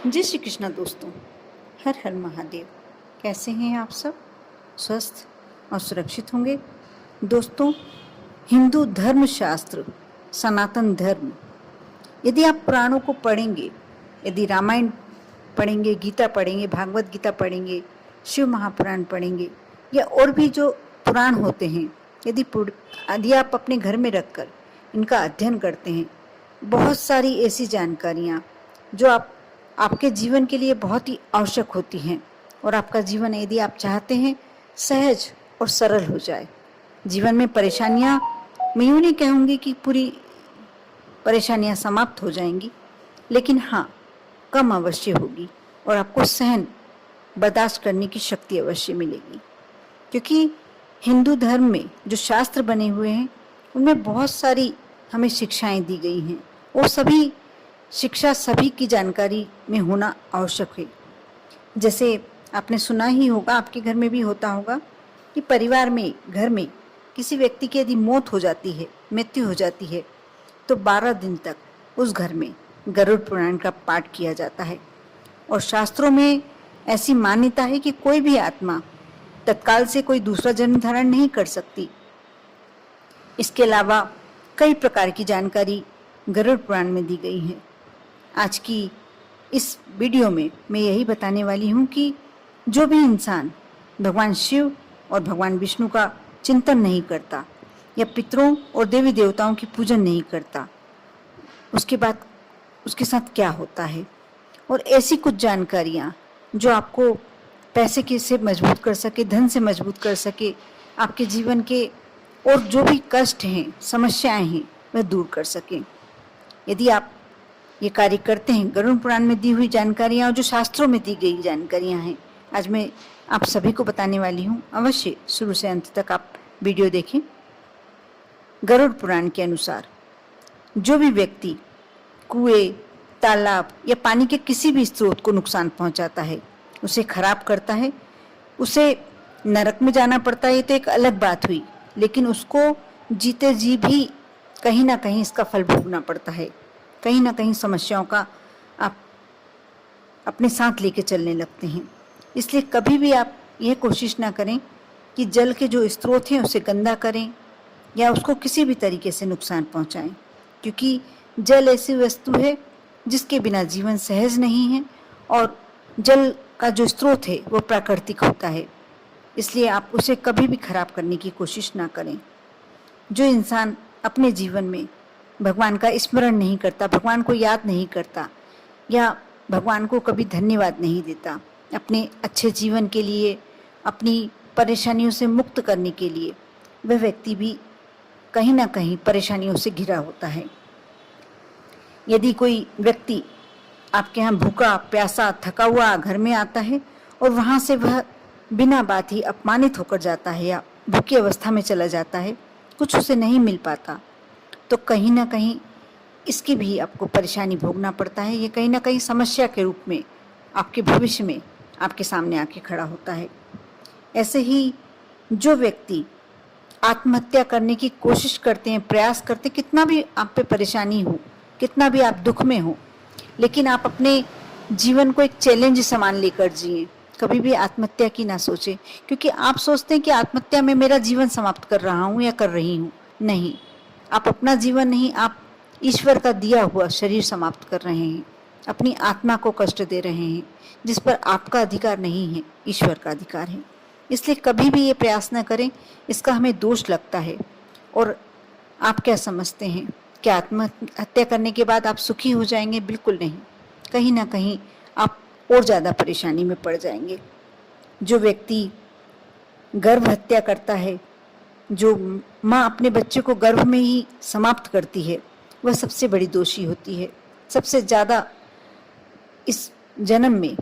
जय श्री कृष्णा दोस्तों। हर हर महादेव। कैसे हैं आप सब? स्वस्थ और सुरक्षित होंगे। दोस्तों, हिंदू धर्म शास्त्र, सनातन धर्म, यदि आप पुराणों को पढ़ेंगे, यदि रामायण पढ़ेंगे, गीता पढ़ेंगे, भागवत गीता पढ़ेंगे, शिव महापुराण पढ़ेंगे या और भी जो पुराण होते हैं, यदि आप अपने घर में रखकर इनका अध्ययन करते हैं, बहुत सारी ऐसी जानकारियाँ जो आपके जीवन के लिए बहुत ही आवश्यक होती हैं और आपका जीवन, यदि आप चाहते हैं, सहज और सरल हो जाए। जीवन में परेशानियाँ, मैं यूँ नहीं कहूँगी कि पूरी परेशानियाँ समाप्त हो जाएंगी, लेकिन हाँ, कम अवश्य होगी और आपको सहन बर्दाश्त करने की शक्ति अवश्य मिलेगी। क्योंकि हिंदू धर्म में जो शास्त्र बने हुए हैं उनमें बहुत सारी हमें शिक्षाएं दी गई हैं और सभी शिक्षा सभी की जानकारी में होना आवश्यक है। जैसे आपने सुना ही होगा, आपके घर में भी होता होगा कि परिवार में, घर में किसी व्यक्ति की यदि मौत हो जाती है, मृत्यु हो जाती है, तो 12 दिन तक उस घर में गरुड़ पुराण का पाठ किया जाता है। और शास्त्रों में ऐसी मान्यता है कि कोई भी आत्मा तत्काल से कोई दूसरा जन्म धारण नहीं कर सकती। इसके अलावा कई प्रकार की जानकारी गरुड़ पुराण में दी गई है। आज की इस वीडियो में मैं यही बताने वाली हूँ कि जो भी इंसान भगवान शिव और भगवान विष्णु का चिंतन नहीं करता या पितरों और देवी देवताओं की पूजन नहीं करता, उसके बाद उसके साथ क्या होता है, और ऐसी कुछ जानकारियाँ जो आपको पैसे के से मजबूत कर सके, धन से मजबूत कर सके, आपके जीवन के और जो भी कष्ट हैं, समस्याएं हैं, वह दूर कर सके। यदि आप ये कार्य करते हैं, गरुड़ पुराण में दी हुई जानकारियाँ और जो शास्त्रों में दी गई जानकारियाँ हैं, आज मैं आप सभी को बताने वाली हूँ। अवश्य शुरू से अंत तक आप वीडियो देखें। गरुड़ पुराण के अनुसार जो भी व्यक्ति कुएं, तालाब या पानी के किसी भी स्रोत को नुकसान पहुंचाता है, उसे खराब करता है, उसे नरक में जाना पड़ता है, ये तो एक अलग बात हुई, लेकिन उसको जीते जी भी कहीं ना कहीं इसका फल भोगना पड़ता है। कहीं ना कहीं समस्याओं का आप अपने साथ लेके चलने लगते हैं। इसलिए कभी भी आप यह कोशिश ना करें कि जल के जो स्रोत हैं उसे गंदा करें या उसको किसी भी तरीके से नुकसान पहुंचाएं, क्योंकि जल ऐसी वस्तु है जिसके बिना जीवन सहज नहीं है और जल का जो स्रोत है वो प्राकृतिक होता है। इसलिए आप उसे कभी भी खराब करने की कोशिश ना करें। जो इंसान अपने जीवन में भगवान का स्मरण नहीं करता, भगवान को याद नहीं करता या भगवान को कभी धन्यवाद नहीं देता अपने अच्छे जीवन के लिए, अपनी परेशानियों से मुक्त करने के लिए, वह व्यक्ति भी कहीं ना कहीं परेशानियों से घिरा होता है। यदि कोई व्यक्ति आपके यहाँ भूखा, प्यासा, थका हुआ घर में आता है और वहाँ से वह बिना बात ही अपमानित होकर जाता है या भूखी अवस्था में चला जाता है, कुछ उसे नहीं मिल पाता, तो कहीं ना कहीं इसकी भी आपको परेशानी भोगना पड़ता है। ये कहीं ना कहीं समस्या के रूप में आपके भविष्य में आपके सामने आके खड़ा होता है। ऐसे ही जो व्यक्ति आत्महत्या करने की कोशिश करते हैं, प्रयास करते, कितना भी आप पे परेशानी हो, कितना भी आप दुख में हो, लेकिन आप अपने जीवन को एक चैलेंज समान लेकर जिए, कभी भी आत्महत्या की ना सोचें, क्योंकि आप सोचते हैं कि आत्महत्या में मेरा जीवन समाप्त कर रहा हूँ या कर रही हूँ। नहीं, आप अपना जीवन नहीं, आप ईश्वर का दिया हुआ शरीर समाप्त कर रहे हैं, अपनी आत्मा को कष्ट दे रहे हैं, जिस पर आपका अधिकार नहीं है, ईश्वर का अधिकार है। इसलिए कभी भी ये प्रयास न करें, इसका हमें दोष लगता है। और आप क्या समझते हैं कि आत्महत्या करने के बाद आप सुखी हो जाएंगे? बिल्कुल नहीं, कहीं ना कहीं आप और ज़्यादा परेशानी में पड़ जाएंगे। जो व्यक्ति गर्भ हत्या करता है, जो माँ अपने बच्चे को गर्भ में ही समाप्त करती है, वह सबसे बड़ी दोषी होती है। सबसे ज़्यादा इस जन्म में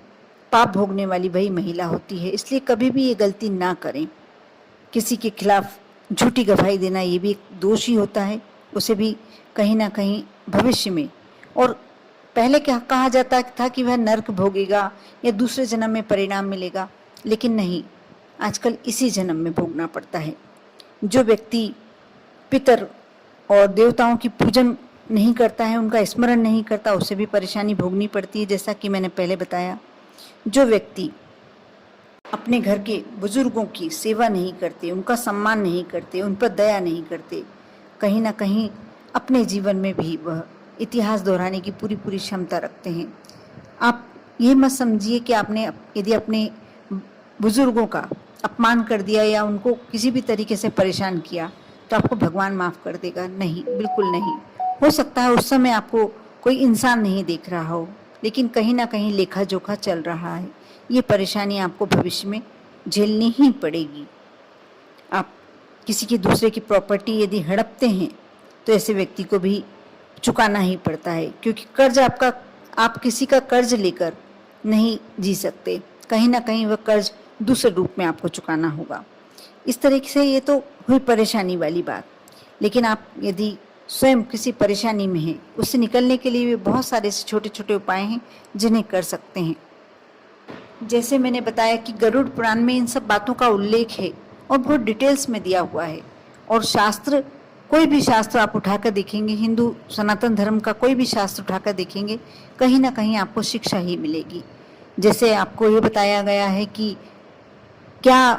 पाप भोगने वाली वही महिला होती है। इसलिए कभी भी ये गलती ना करें। किसी के खिलाफ झूठी गवाही देना ये भी एक दोष ही होता है, उसे भी कहीं ना कहीं भविष्य में, और पहले क्या कहा जाता था कि वह नरक भोगेगा या दूसरे जन्म में परिणाम मिलेगा, लेकिन नहीं, आजकल इसी जन्म में भोगना पड़ता है। जो व्यक्ति पितर और देवताओं की पूजन नहीं करता है, उनका स्मरण नहीं करता, उसे भी परेशानी भोगनी पड़ती है। जैसा कि मैंने पहले बताया, जो व्यक्ति अपने घर के बुजुर्गों की सेवा नहीं करते, उनका सम्मान नहीं करते, उन पर दया नहीं करते, कहीं ना कहीं अपने जीवन में भी वह इतिहास दोहराने की पूरी पूरी क्षमता रखते हैं। आप ये मत समझिए कि आपने यदि अपने बुजुर्गों का अपमान कर दिया या उनको किसी भी तरीके से परेशान किया तो आपको भगवान माफ़ कर देगा। नहीं, बिल्कुल नहीं। हो सकता है उस समय आपको कोई इंसान नहीं देख रहा हो, लेकिन कहीं ना कहीं लेखा जोखा चल रहा है। ये परेशानी आपको भविष्य में झेलनी ही पड़ेगी। आप किसी की दूसरे की प्रॉपर्टी यदि हड़पते हैं तो ऐसे व्यक्ति को भी चुकाना ही पड़ता है, क्योंकि कर्ज आपका, आप किसी का कर्ज लेकर नहीं जी सकते, कहीं ना कहीं वह कर्ज दूसरे रूप में आपको चुकाना होगा। इस तरीके से ये तो हुई परेशानी वाली बात। लेकिन आप यदि स्वयं किसी परेशानी में हैं, उससे निकलने के लिए भी बहुत सारे छोटे छोटे उपाय हैं जिन्हें कर सकते हैं। जैसे मैंने बताया कि गरुड़ पुराण में इन सब बातों का उल्लेख है और बहुत डिटेल्स में दिया हुआ है। और शास्त्र, कोई भी शास्त्र आप उठाकर देखेंगे, हिंदू सनातन धर्म का कोई भी शास्त्र उठाकर देखेंगे, कहीं ना कहीं आपको शिक्षा ही मिलेगी। जैसे आपको ये बताया गया है कि क्या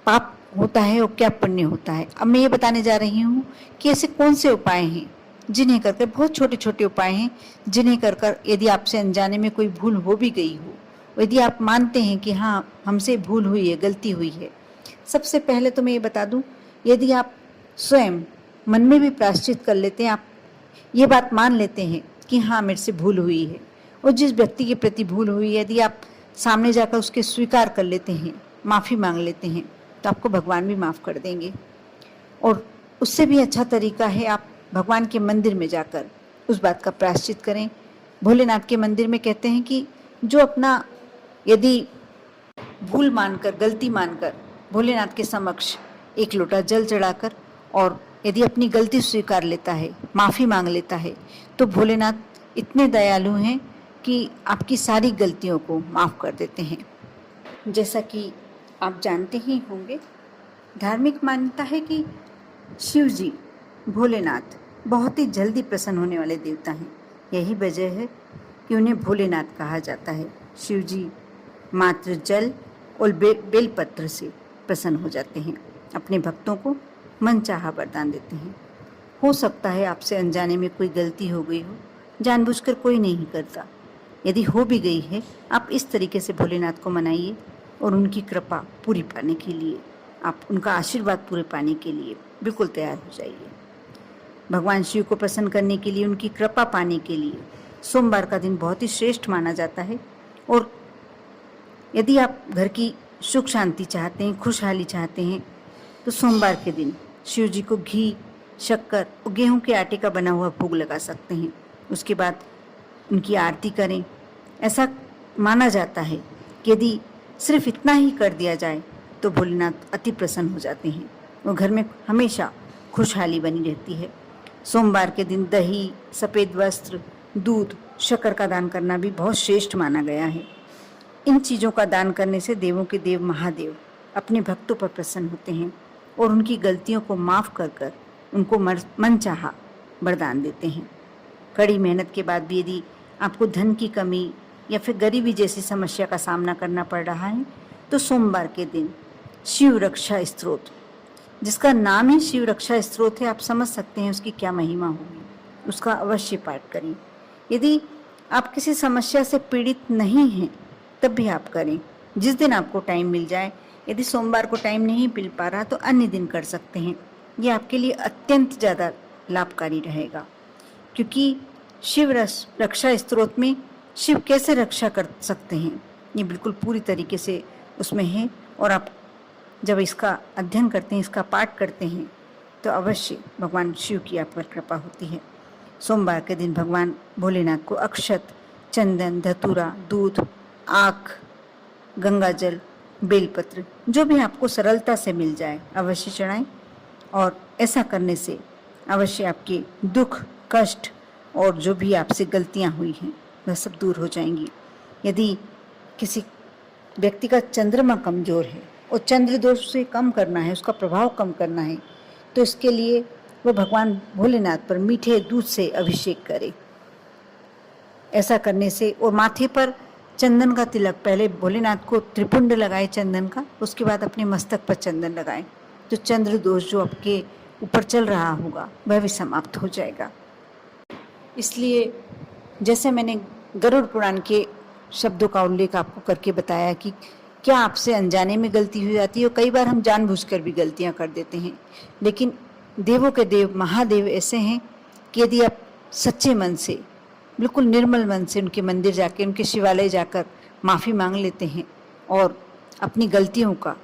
पाप होता है और क्या पुण्य होता है। अब मैं ये बताने जा रही हूँ कि ऐसे कौन से उपाय हैं जिन्हें कर, बहुत छोटे छोटे उपाय हैं जिन्हें कर यदि आपसे अनजाने में कोई भूल हो भी गई हो, यदि आप मानते हैं कि हाँ हमसे भूल हुई है, गलती हुई है, सबसे पहले तो मैं ये बता दूं, यदि आप स्वयं मन में भी प्रायश्चित कर लेते हैं, आप ये बात मान लेते हैं कि हाँ मेरे से भूल हुई है, और जिस व्यक्ति के प्रति भूल हुई है यदि आप सामने जाकर उसके स्वीकार कर लेते हैं, माफ़ी मांग लेते हैं, तो आपको भगवान भी माफ़ कर देंगे। और उससे भी अच्छा तरीका है आप भगवान के मंदिर में जाकर उस बात का प्रायश्चित करें। भोलेनाथ के मंदिर में कहते हैं कि जो अपना यदि भूल मानकर, गलती मानकर भोलेनाथ के समक्ष एक लोटा जल चढ़ाकर और यदि अपनी गलती स्वीकार लेता है, माफ़ी मांग लेता है, तो भोलेनाथ इतने दयालु हैं कि आपकी सारी गलतियों को माफ़ कर देते हैं। जैसा कि आप जानते ही होंगे, धार्मिक मान्यता है कि शिव जी, भोलेनाथ बहुत ही जल्दी प्रसन्न होने वाले देवता हैं। यही वजह है कि उन्हें भोलेनाथ कहा जाता है। शिव जी मात्र जल और बेलपत्र से प्रसन्न हो जाते हैं, अपने भक्तों को मनचाहा वरदान देते हैं। हो सकता है आपसे अनजाने में कोई गलती हो गई हो, जानबूझकर कोई नहीं करता। यदि हो भी गई है, आप इस तरीके से भोलेनाथ को मनाइए और उनकी कृपा पूरी पाने के लिए, आप उनका आशीर्वाद पूरे पाने के लिए बिल्कुल तैयार हो जाइए। भगवान शिव को प्रसन्न करने के लिए, उनकी कृपा पाने के लिए सोमवार का दिन बहुत ही श्रेष्ठ माना जाता है। और यदि आप घर की सुख शांति चाहते हैं, खुशहाली चाहते हैं, तो सोमवार के दिन शिव जी को घी, शक्कर और गेहूं के आटे का बना हुआ भोग लगा सकते हैं। उसके बाद उनकी आरती करें। ऐसा माना जाता है कि यदि सिर्फ इतना ही कर दिया जाए तो भोलेनाथ अति प्रसन्न हो जाते हैं और घर में हमेशा खुशहाली बनी रहती है। सोमवार के दिन दही, सफ़ेद वस्त्र, दूध, शक्कर का दान करना भी बहुत श्रेष्ठ माना गया है। इन चीज़ों का दान करने से देवों के देव महादेव अपने भक्तों पर प्रसन्न होते हैं और उनकी गलतियों को माफ़ कर कर उनको मनचाहा वरदान देते हैं। कड़ी मेहनत के बाद भी यदि आपको धन की कमी या फिर गरीबी जैसी समस्या का सामना करना पड़ रहा है, तो सोमवार के दिन शिव रक्षा स्तोत्र, जिसका नाम ही शिव रक्षा स्तोत्र है, आप समझ सकते हैं उसकी क्या महिमा होगी, उसका अवश्य पाठ करें। यदि आप किसी समस्या से पीड़ित नहीं हैं तब भी आप करें, जिस दिन आपको टाइम मिल जाए। यदि सोमवार को टाइम नहीं मिल पा रहा तो अन्य दिन कर सकते हैं। ये आपके लिए अत्यंत ज़्यादा लाभकारी रहेगा, क्योंकि शिव रक्षा स्तोत्र में शिव कैसे रक्षा कर सकते हैं ये बिल्कुल पूरी तरीके से उसमें है। और आप जब इसका अध्ययन करते हैं, इसका पाठ करते हैं, तो अवश्य भगवान शिव की आप पर कृपा होती है। सोमवार के दिन भगवान भोलेनाथ को अक्षत, चंदन, धतूरा, दूध, आख, गंगा जल, बेलपत्र, जो भी आपको सरलता से मिल जाए अवश्य चढ़ाएं। और ऐसा करने से अवश्य आपके दुख, कष्ट और जो भी आपसे गलतियां हुई हैं वह सब दूर हो जाएंगी। यदि किसी व्यक्ति का चंद्रमा कमज़ोर है और चंद्र दोष से कम करना है, उसका प्रभाव कम करना है, तो इसके लिए वो भगवान भोलेनाथ पर मीठे दूध से अभिषेक करें। ऐसा करने से, और माथे पर चंदन का तिलक, पहले भोलेनाथ को त्रिपुंड लगाए चंदन का, उसके बाद अपने मस्तक पर चंदन लगाएं, तो चंद्र दोष जो आपके ऊपर चल रहा होगा वह भी समाप्त हो जाएगा। इसलिए जैसे मैंने गरुड़ पुराण के शब्दों का उल्लेख आपको करके बताया कि क्या आपसे अनजाने में गलती हो जाती है, और कई बार हम जानबूझकर भी गलतियां कर देते हैं, लेकिन देवों के देव महादेव ऐसे हैं कि यदि आप सच्चे मन से, बिल्कुल निर्मल मन से उनके मंदिर जाके, उनके शिवालय जाकर माफ़ी मांग लेते हैं और अपनी गलतियों का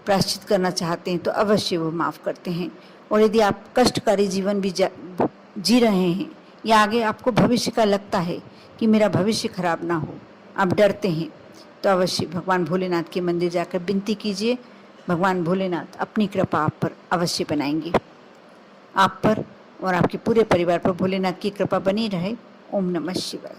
प्रायश्चित करना चाहते हैं, तो अवश्य वो माफ़ करते हैं। और यदि आप कष्टकारी जीवन भी जी रहे हैं, या आगे आपको भविष्य का लगता है कि मेरा भविष्य खराब ना हो, आप डरते हैं, तो अवश्य भगवान भोलेनाथ के मंदिर जाकर विनती कीजिए। भगवान भोलेनाथ अपनी कृपा आप पर अवश्य बनाएंगे। आप पर और आपके पूरे परिवार पर भोलेनाथ की कृपा बनी रहे। ओम नमः शिवाय।